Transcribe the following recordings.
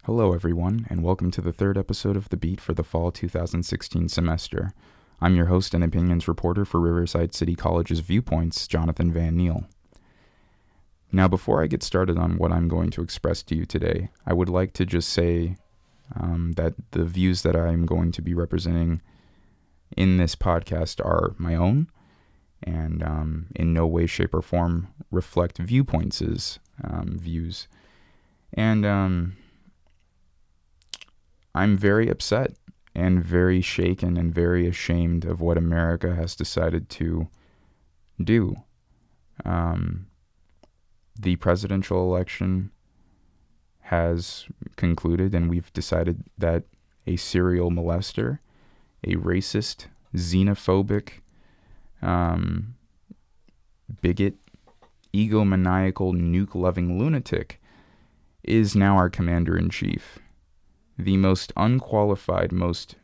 Hello, everyone, and welcome to the third episode of The Beat for the fall 2016 semester. I'm your host and opinions reporter for Riverside City College's Viewpoints, Jonathan Van Niel. Now, before I get started on what I'm going to express to you today, I would like to just say that the views that I'm going to be representing in this podcast are my own, and in no way, shape, or form reflect Viewpoints' views. And I'm very upset and very shaken and very ashamed of what America has decided to do. The presidential election has concluded, and we've decided that a serial molester, a racist, xenophobic, bigot, egomaniacal, nuke-loving lunatic is now our commander-in-chief. The most unqualified, most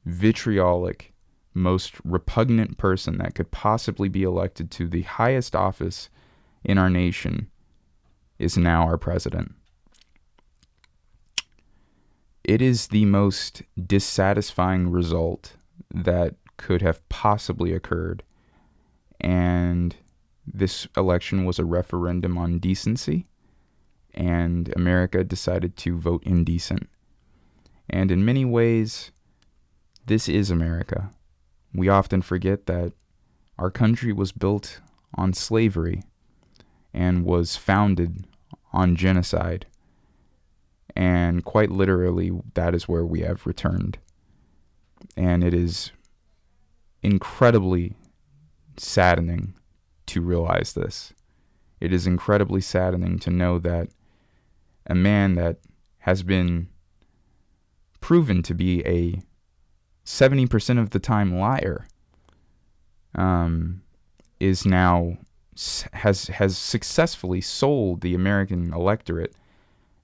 vitriolic, most repugnant person that could possibly be elected to the highest office in our nation is now our president. It is the most dissatisfying result that could have possibly occurred, and this election was a referendum on decency, and America decided to vote indecent. And in many ways, this is America. We often forget that our country was built on slavery and was founded on genocide. And quite literally, that is where we have returned. And it is incredibly saddening to realize this. It is incredibly saddening to know that a man that has been proven to be a 70% of the time liar is now has successfully sold the American electorate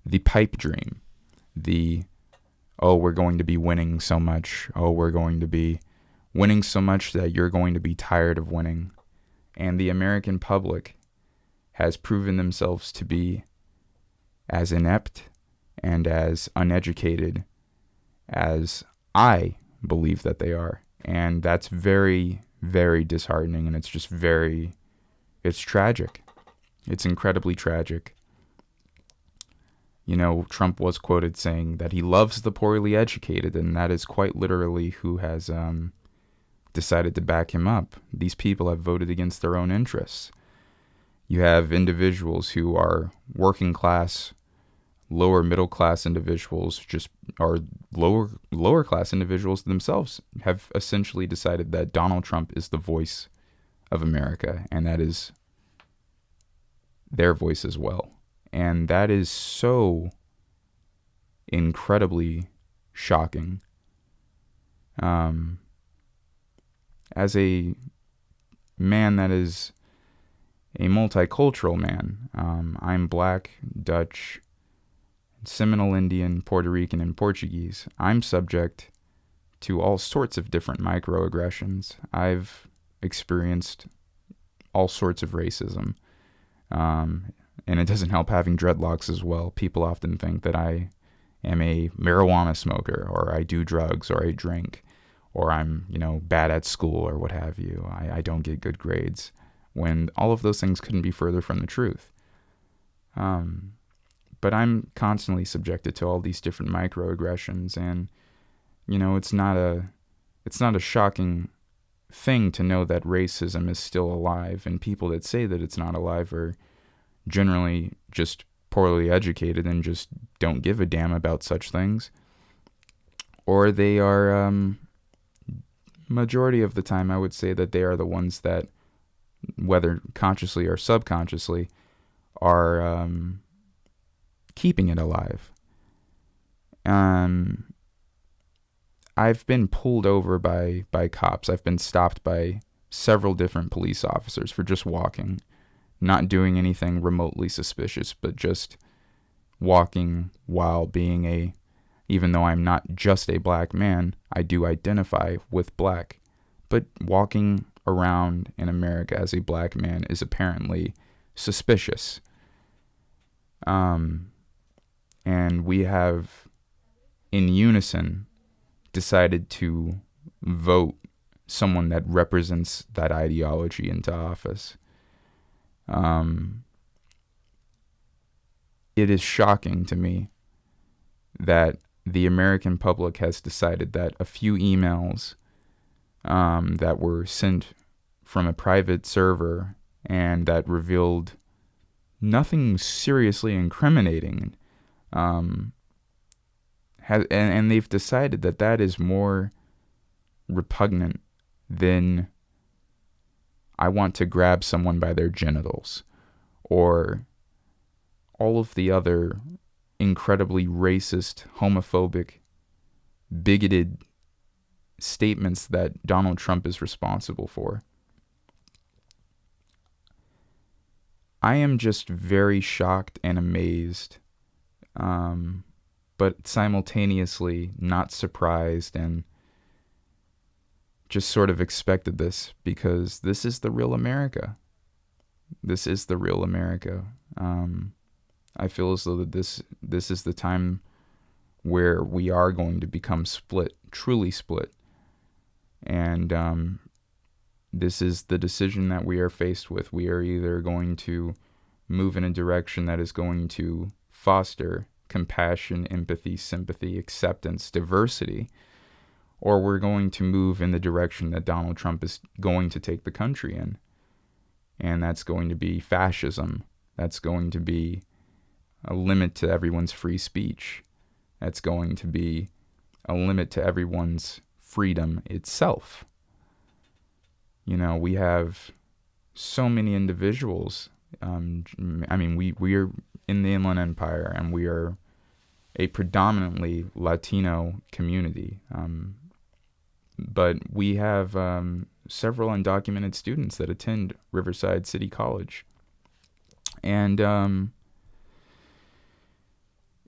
the pipe dream, we're going to be winning so much, we're going to be winning so much that you're going to be tired of winning. And the American public has proven themselves to be as inept and as uneducated as I believe that they are. And that's very, very disheartening, and it's just it's tragic. It's incredibly tragic. You know, Trump was quoted saying that he loves the poorly educated, and that is quite literally who has decided to back him up. These people have voted against their own interests. You have individuals who are working class, lower middle class individuals, or lower class individuals themselves have essentially decided that Donald Trump is the voice of America, and that is their voice as well. And that is so incredibly shocking. As a man that is a multicultural man, I'm Black, Dutch, Seminole Indian, Puerto Rican, and Portuguese. I'm subject to all sorts of different microaggressions. I've experienced all sorts of racism. And it doesn't help having dreadlocks as well. People often think that I am a marijuana smoker, or I do drugs, or I drink, or I'm, bad at school, or what have you. I don't get good grades, when all of those things couldn't be further from the truth. But I'm constantly subjected to all these different microaggressions, and it's not a shocking thing to know that racism is still alive, and people that say that it's not alive are generally just poorly educated and just don't give a damn about such things, or they are majority of the time I would say that they are the ones that, whether consciously or subconsciously, are keeping it alive. I've been pulled over by cops. I've been stopped by several different police officers for just walking, not doing anything remotely suspicious, but just walking while being even though I'm not just a black man, I do identify with black, but walking around in America as a black man is apparently suspicious. And we have, in unison, decided to vote someone that represents that ideology into office. It is shocking to me that the American public has decided that a few emails that were sent from a private server and that revealed nothing seriously incriminating, and they've decided that that is more repugnant than I want to grab someone by their genitals, or all of the other incredibly racist, homophobic, bigoted statements that Donald Trump is responsible for. I am just very shocked and amazed, but simultaneously not surprised, and just sort of expected this, because this is the real America. This is the real America. I feel as though that this is the time where we are going to become split, truly split. And this is the decision that we are faced with. We are either going to move in a direction that is going to foster compassion, empathy, sympathy, acceptance, diversity, or we're going to move in the direction that Donald Trump is going to take the country in. And that's going to be fascism. That's going to be a limit to everyone's free speech. That's going to be a limit to everyone's freedom itself. You know, we have so many individuals. We are in the Inland Empire, and we are a predominantly Latino community. But we have several undocumented students that attend Riverside City College. And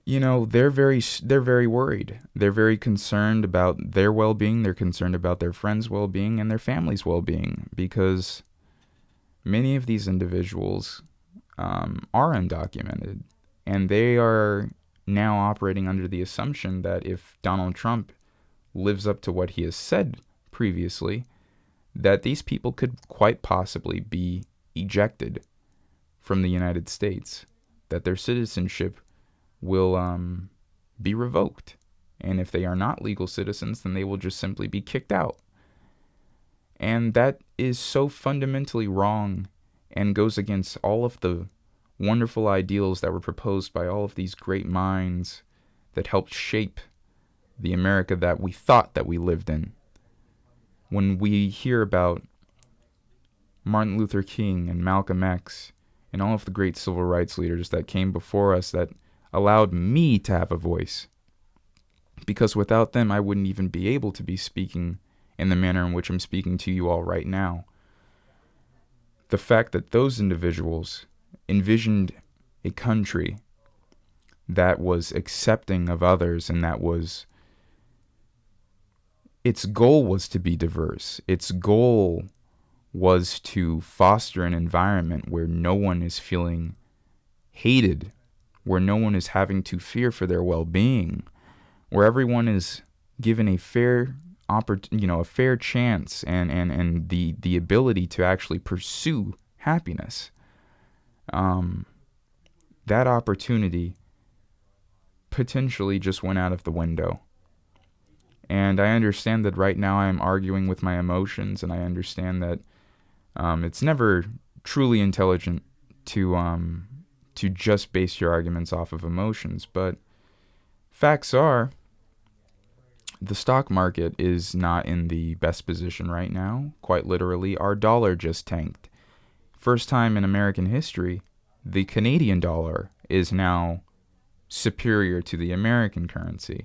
they're very worried. They're very concerned about their well-being. They're concerned about their friends' well-being and their family's well-being, because many of these individuals are undocumented, and they are now operating under the assumption that if Donald Trump lives up to what he has said previously, that these people could quite possibly be ejected from the United States, that their citizenship will be revoked. And if they are not legal citizens, then they will just simply be kicked out. And that is so fundamentally wrong and goes against all of the wonderful ideals that were proposed by all of these great minds that helped shape the America that we thought that we lived in. When we hear about Martin Luther King and Malcolm X and all of the great civil rights leaders that came before us that allowed me to have a voice, because without them I wouldn't even be able to be speaking in the manner in which I'm speaking to you all right now. The fact that those individuals envisioned a country that was accepting of others, and that was, its goal was to be diverse. Its goal was to foster an environment where no one is feeling hated, where no one is having to fear for their well-being, where everyone is given a fair a fair chance and the ability to actually pursue happiness. That opportunity potentially just went out of the window. And I understand that right now I am arguing with my emotions, and I understand that it's never truly intelligent to just base your arguments off of emotions. But facts are, the stock market is not in the best position right now. Quite literally, our dollar just tanked. First time in American history, the Canadian dollar is now superior to the American currency.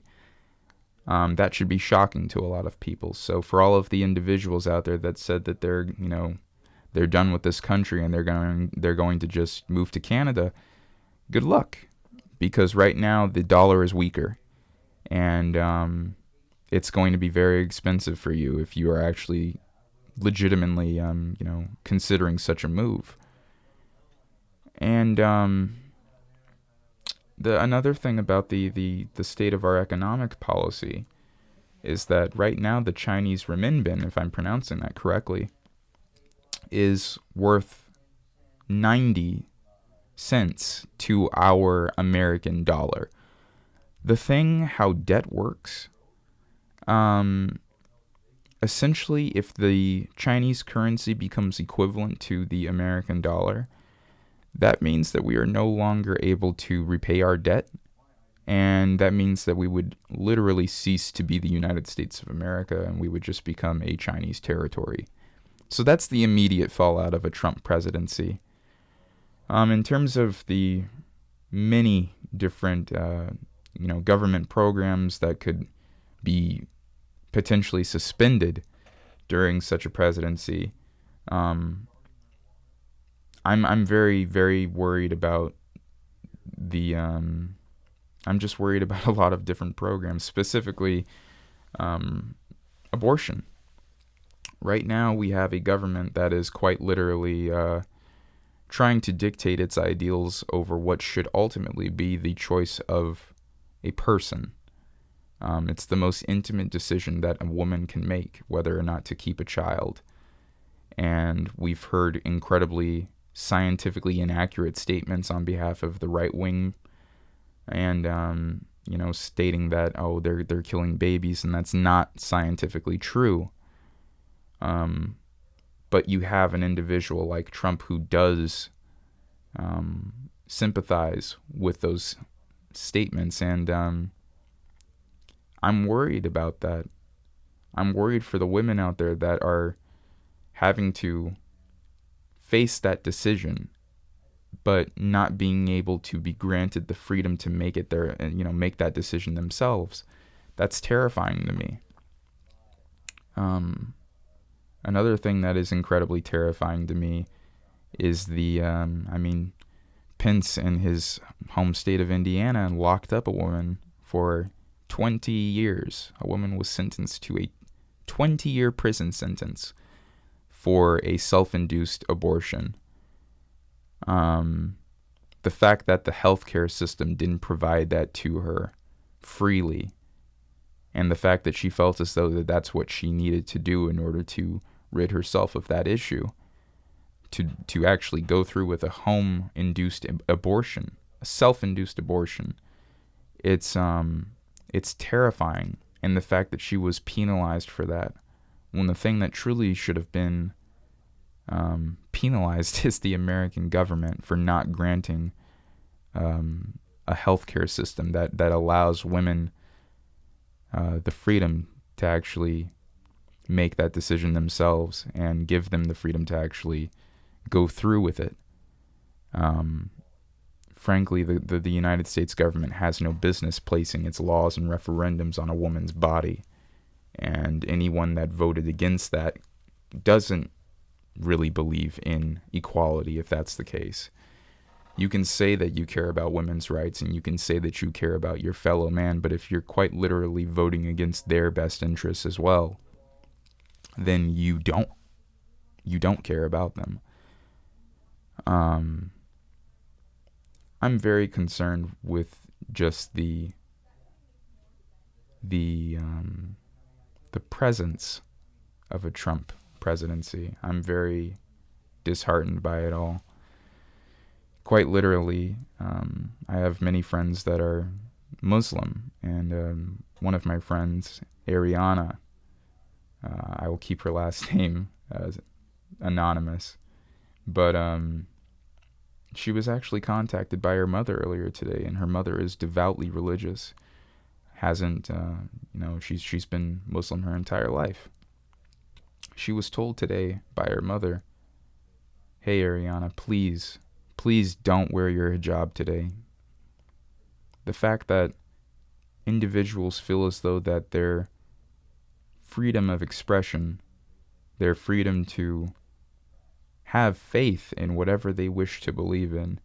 That should be shocking to a lot of people. So for all of the individuals out there that said that they're done with this country and they're going to just move to Canada, good luck, because right now the dollar is weaker, and it's going to be very expensive for you if you are actually legitimately considering such a move. And Another thing about the state of our economic policy is that right now the Chinese renminbi, if I'm pronouncing that correctly, is worth 90 cents to our American dollar. The thing how debt works, essentially, if the Chinese currency becomes equivalent to the American dollar, that means that we are no longer able to repay our debt, and that means that we would literally cease to be the United States of America, and we would just become a Chinese territory. So that's the immediate fallout of a Trump presidency. In terms of the many different, government programs that could be potentially suspended during such a presidency, I'm very, very worried about I'm just worried about a lot of different programs, specifically abortion. Right now, we have a government that is quite literally trying to dictate its ideals over what should ultimately be the choice of a person. It's the most intimate decision that a woman can make, whether or not to keep a child. And we've heard incredibly scientifically inaccurate statements on behalf of the right wing, and stating that they're killing babies, and that's not scientifically true. But you have an individual like Trump who does sympathize with those statements, and I'm worried about that. I'm worried for the women out there that are having to face that decision, but not being able to be granted the freedom to make it their, make that decision themselves. That's terrifying to me. Another thing that is incredibly terrifying to me is Pence in his home state of Indiana locked up a woman for 20 years. A woman was sentenced to a 20-year prison sentence for a self-induced abortion. The fact that the healthcare system didn't provide that to her freely, and the fact that she felt as though that's what she needed to do in order to rid herself of that issue, to actually go through with a home-induced abortion, a self-induced abortion, it's terrifying. And the fact that she was penalized for that, when the thing that truly should have been penalized is the American government for not granting a healthcare system that allows women the freedom to actually make that decision themselves and give them the freedom to actually go through with it. Frankly, the United States government has no business placing its laws and referendums on a woman's body, and anyone that voted against that doesn't really believe in equality, if that's the case. You can say that you care about women's rights, and you can say that you care about your fellow man, but if you're quite literally voting against their best interests as well, then you don't care about them. I'm very concerned with just the presence of a Trump presidency. I'm very disheartened by it all. Quite literally, I have many friends that are Muslim, and one of my friends, Ariana, I will keep her last name as anonymous, but she was actually contacted by her mother earlier today, and her mother is devoutly religious. She's been Muslim her entire life. She was told today by her mother, "Hey Ariana, please don't wear your hijab today." The fact that individuals feel as though that their freedom of expression, their freedom to have faith in whatever they wish to believe in,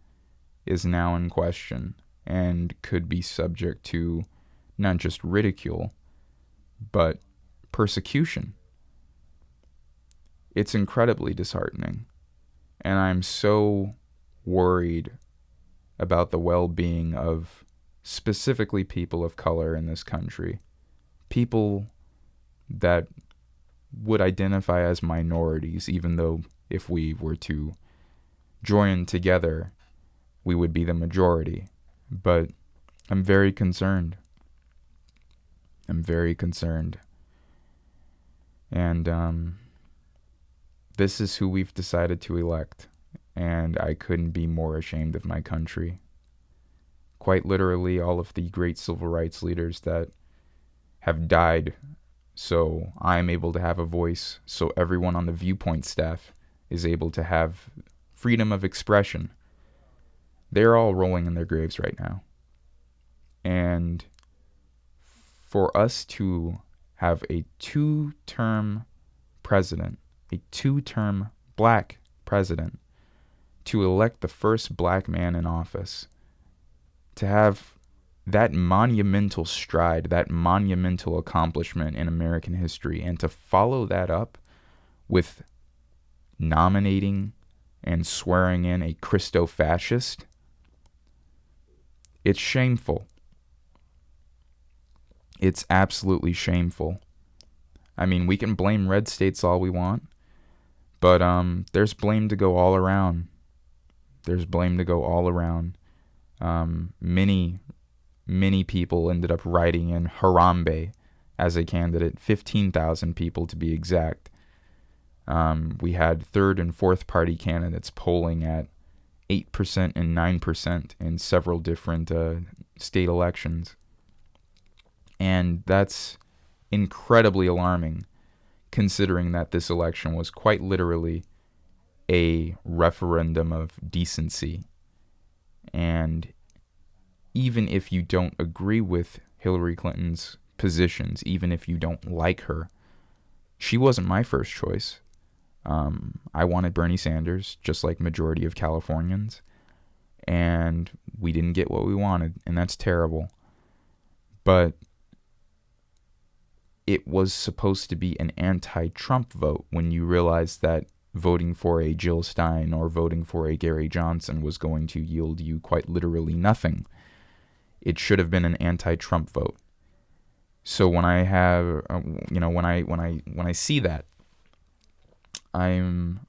is now in question and could be subject to not just ridicule, but persecution. It's incredibly disheartening, and I'm so worried about the well-being of specifically people of color in this country. People that would identify as minorities, even though if we were to join together, we would be the majority. But I'm very concerned. I'm very concerned. And this is who we've decided to elect. And I couldn't be more ashamed of my country. Quite literally, all of the great civil rights leaders that have died so I'm able to have a voice, so everyone on the Viewpoint staff is able to have freedom of expression. They're all rolling in their graves right now. And for us to have a 2-term president, a 2-term black president, to elect the first black man in office, to have that monumental stride, that monumental accomplishment in American history, and to follow that up with nominating and swearing in a Christo-fascist, it's shameful. It's absolutely shameful. I mean, we can blame red states all we want, but there's blame to go all around. There's blame to go all around. Many people ended up writing in Harambe as a candidate, 15,000 people to be exact. We had third and fourth party candidates polling at 8% and 9% in several different state elections. And that's incredibly alarming, considering that this election was quite literally a referendum of decency. And even if you don't agree with Hillary Clinton's positions, even if you don't like her, she wasn't my first choice. I wanted Bernie Sanders, just like majority of Californians, and we didn't get what we wanted, and that's terrible. But it was supposed to be an anti-Trump vote when you realize that voting for a Jill Stein or voting for a Gary Johnson was going to yield you quite literally nothing. It should have been an anti-Trump vote. So when I have, when I see that, I'm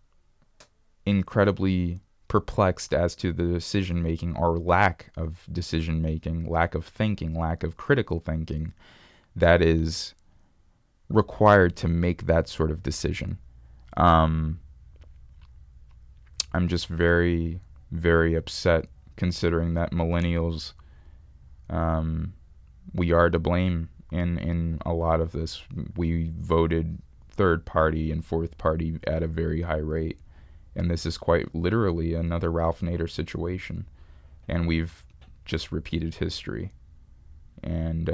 incredibly perplexed as to the decision making or lack of decision making, lack of thinking, lack of critical thinking that is required to make that sort of decision. I'm just very, very upset considering that millennials, we are to blame in a lot of this. We voted third party and fourth party at a very high rate. And this is quite literally another Ralph Nader situation. And we've just repeated history. And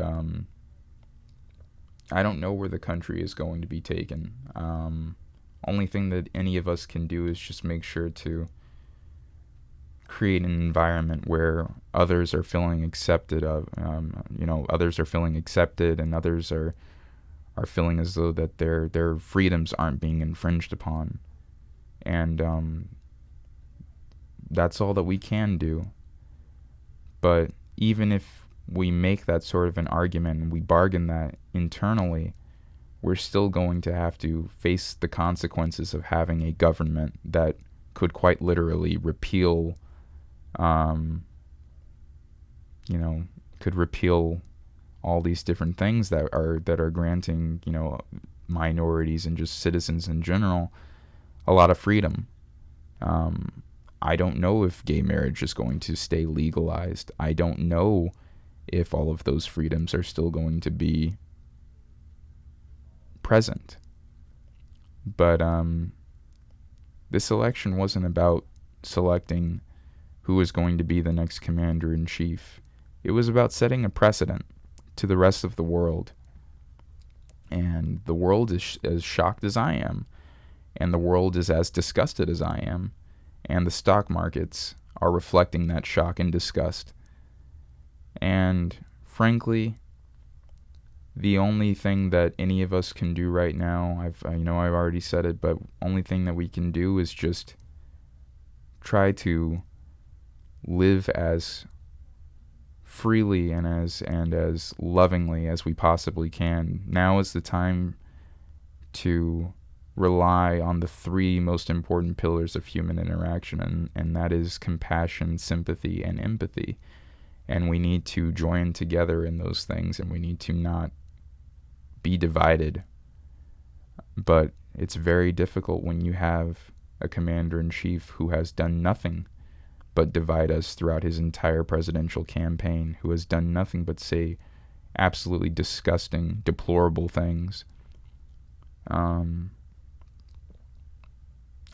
I don't know where the country is going to be taken. Only thing that any of us can do is just make sure to create an environment where others are feeling accepted others are feeling accepted, and others are feeling as though that their freedoms aren't being infringed upon. And that's all that we can do. But even if we make that sort of an argument and we bargain that internally, we're still going to have to face the consequences of having a government that could quite literally repeal all these different things that are granting, minorities and just citizens in general a lot of freedom. I don't know if gay marriage is going to stay legalized. I don't know if all of those freedoms are still going to be present. But this election wasn't about selecting who was going to be the next commander-in-chief. It was about setting a precedent to the rest of the world. And the world is as shocked as I am. And the world is as disgusted as I am. And the stock markets are reflecting that shock and disgust. And frankly, the only thing that any of us can do right now, I've already said it, but only thing that we can do is just try to live as freely and as lovingly as we possibly can. Now is the time to rely on the three most important pillars of human interaction, and that is compassion, sympathy, and empathy. And we need to join together in those things, and we need to not be divided. But it's very difficult when you have a commander-in-chief who has done nothing but divide us throughout his entire presidential campaign, who has done nothing but say absolutely disgusting, deplorable things.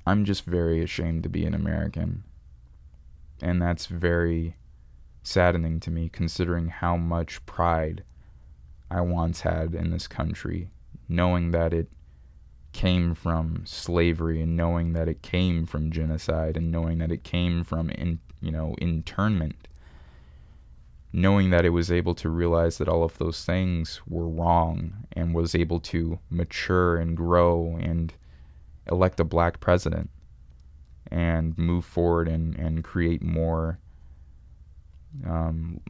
I'm just very ashamed to be an American. And that's very saddening to me, considering how much pride I once had in this country, knowing that it came from slavery, and knowing that it came from genocide, and knowing that it came from internment, knowing that it was able to realize that all of those things were wrong, and was able to mature and grow and elect a black president and move forward and create more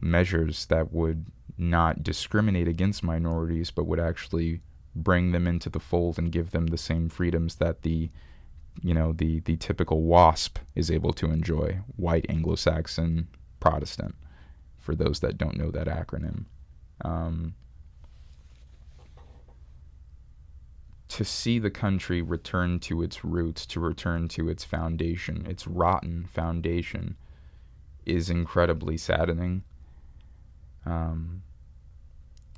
measures that would not discriminate against minorities, but would actually bring them into the fold and give them the same freedoms that the typical WASP is able to enjoy, white Anglo-Saxon Protestant, for those that don't know that acronym. To see the country return to its roots, to return to its foundation, its rotten foundation, is incredibly saddening.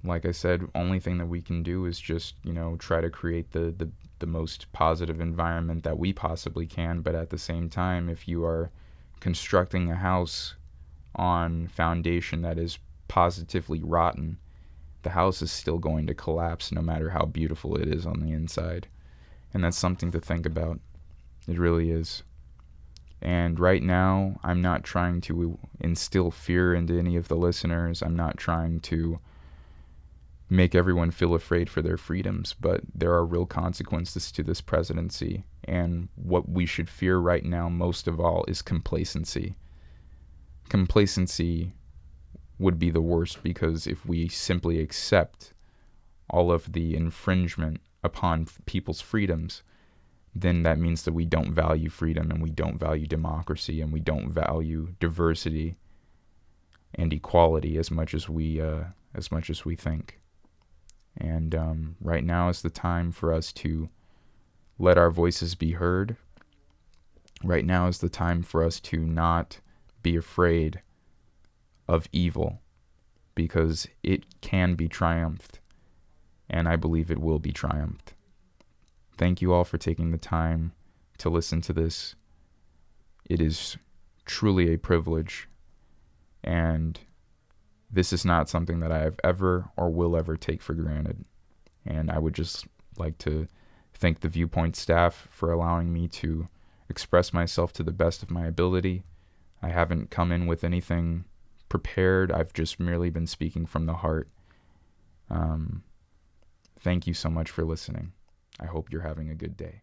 Like I said, only thing that we can do is just, try to create the most positive environment that we possibly can. But at the same time, if you are constructing a house on foundation that is positively rotten, the house is still going to collapse no matter how beautiful it is on the inside. And that's something to think about. It really is. And right now, I'm not trying to instill fear into any of the listeners. I'm not trying to make everyone feel afraid for their freedoms, but there are real consequences to this presidency. And what we should fear right now, most of all, is complacency. Complacency would be the worst, because if we simply accept all of the infringement upon people's freedoms, then that means that we don't value freedom, and we don't value democracy, and we don't value diversity and equality as much as we think. And right now is the time for us to let our voices be heard. Right now is the time for us to not be afraid of evil, because it can be triumphed, and I believe it will be triumphed. Thank you all for taking the time to listen to this. It is truly a privilege, and this is not something that I have ever or will ever take for granted. And I would just like to thank the Viewpoint staff for allowing me to express myself to the best of my ability. I haven't come in with anything prepared. I've just merely been speaking from the heart. Thank you so much for listening. I hope you're having a good day.